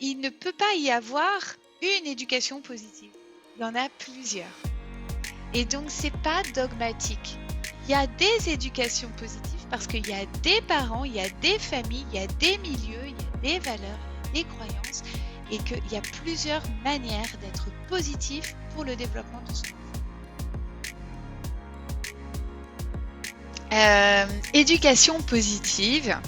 il ne peut pas y avoir une éducation positive. Il y en a plusieurs. Et donc, c'est pas dogmatique. Il y a des éducations positives parce qu'il y a des parents, il y a des familles, il y a des milieux, il y a des valeurs, il y a des croyances et qu'il y a plusieurs manières d'être positif pour le développement de son enfant. Éducation positive,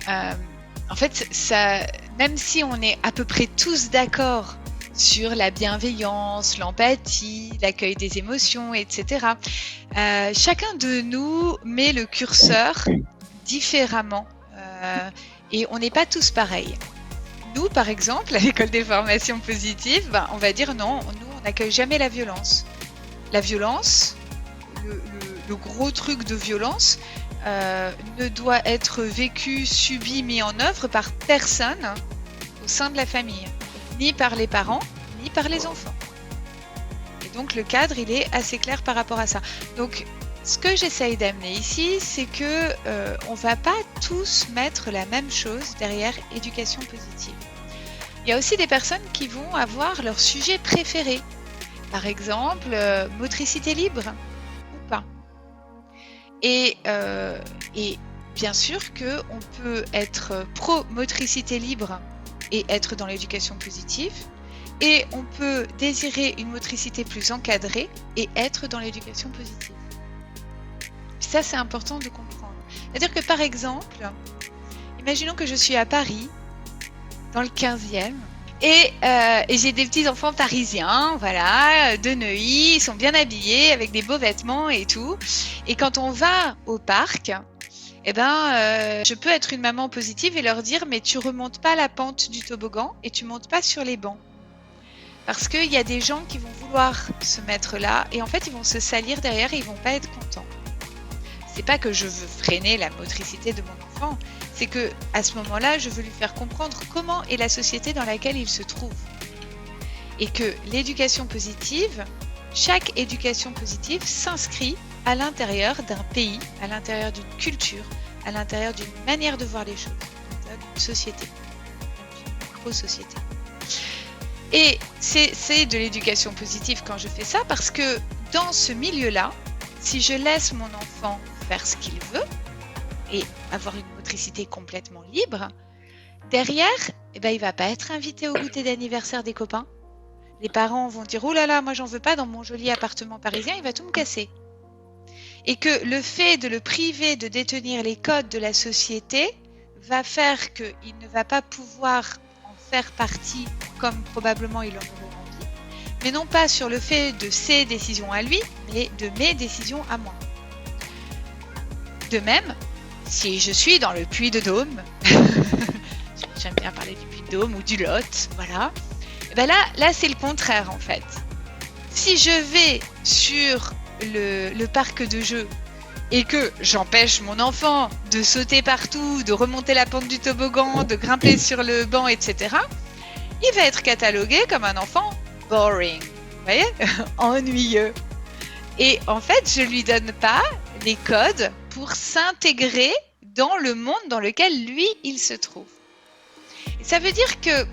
en fait, ça, même si on est à peu près tous d'accord sur la bienveillance, l'empathie, l'accueil des émotions, etc., chacun de nous met le curseur différemment et on n'est pas tous pareils. Nous, par exemple, à l'école des formations positives, on va dire non, nous, on n'accueille jamais la violence. La violence, le gros truc de violence, ne doit être vécu, subi, mis en œuvre par personne au sein de la famille, ni par les parents, ni par les enfants. Et donc le cadre, il est assez clair par rapport à ça. Donc ce que j'essaye d'amener ici, c'est que on va pas tous mettre la même chose derrière éducation positive. Il y a aussi des personnes qui vont avoir leur sujet préféré. Par exemple, motricité libre ou pas. Et bien sûr qu'on peut être pro-motricité libre et être dans l'éducation positive. Et on peut désirer une motricité plus encadrée et être dans l'éducation positive. Ça, c'est important de comprendre. C'est-à-dire que, par exemple, imaginons que je suis à Paris, dans le 15e, et j'ai des petits-enfants parisiens, voilà, de Neuilly, ils sont bien habillés, avec des beaux vêtements et tout. Et quand on va au parc, je peux être une maman positive et leur dire « mais tu remontes pas la pente du toboggan et tu montes pas sur les bancs ». Parce qu'il y a des gens qui vont vouloir se mettre là et en fait ils vont se salir derrière et ils vont pas être contents. C'est pas que je veux freiner la motricité de mon enfant, c'est que à ce moment-là, je veux lui faire comprendre comment est la société dans laquelle il se trouve. Et que l'éducation positive, chaque éducation positive s'inscrit à l'intérieur d'un pays, à l'intérieur d'une culture, à l'intérieur d'une manière de voir les choses, d'une société, d'une micro-société. Et c'est de l'éducation positive quand je fais ça parce que dans ce milieu-là, si je laisse mon enfant faire ce qu'il veut et avoir une motricité complètement libre, derrière, il va pas être invité au goûter d'anniversaire des copains. Les parents vont dire « Oh là là, moi j'en veux pas dans mon joli appartement parisien, il va tout me casser ». Et que le fait de le priver de détenir les codes de la société va faire qu'il ne va pas pouvoir faire partie comme probablement il en aurait envie, mais non pas sur le fait de ses décisions à lui, mais de mes décisions à moi. De même, si je suis dans le Puy-de-Dôme, j'aime bien parler du Puy-de-Dôme ou du Lot, voilà, là c'est le contraire en fait. Si je vais sur le parc de jeux et que j'empêche mon enfant de sauter partout, de remonter la pente du toboggan, de grimper sur le banc, etc., il va être catalogué comme un enfant boring, vous voyez, ennuyeux. Et en fait, je lui donne pas les codes pour s'intégrer dans le monde dans lequel lui, il se trouve. Et ça veut dire que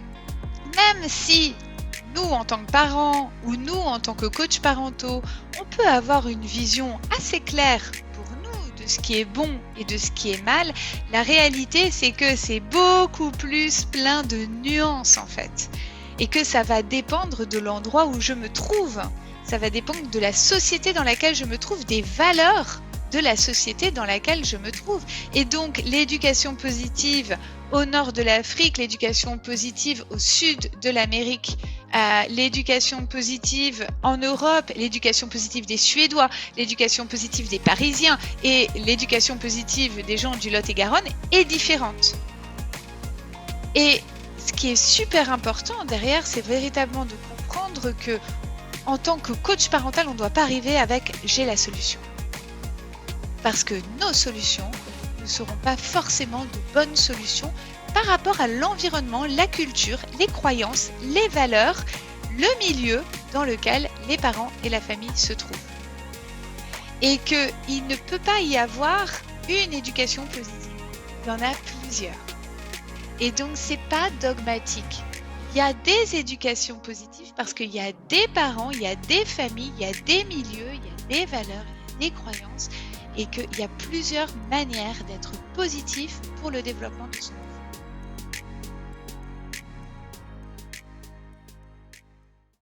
même si nous, en tant que parents ou nous, en tant que coachs parentaux, on peut avoir une vision assez claire pour nous de ce qui est bon et de ce qui est mal, la réalité, c'est que c'est beaucoup plus plein de nuances en fait. Et que ça va dépendre de l'endroit où je me trouve. Ça va dépendre de la société dans laquelle je me trouve, des valeurs de la société dans laquelle je me trouve. Et donc, l'éducation positive au nord de l'Afrique, l'éducation positive au sud de l'Amérique, l'éducation positive en Europe, l'éducation positive des Suédois, l'éducation positive des Parisiens et l'éducation positive des gens du Lot-et-Garonne est différente. Et ce qui est super important derrière, c'est véritablement de comprendre que en tant que coach parental, on ne doit pas arriver avec « j'ai la solution ». Parce que nos solutions ne seront pas forcément de bonnes solutions par rapport à l'environnement, la culture, les croyances, les valeurs, le milieu dans lequel les parents et la famille se trouvent. Et qu'il ne peut pas y avoir une éducation positive. Il y en a plusieurs. Et donc, c'est pas dogmatique. y a des éducations positives parce qu'il y a des parents, il y a des familles, il y a des milieux, il y a des valeurs, il y a des croyances et qu'il y a plusieurs manières d'être positif pour le développement de son enfant.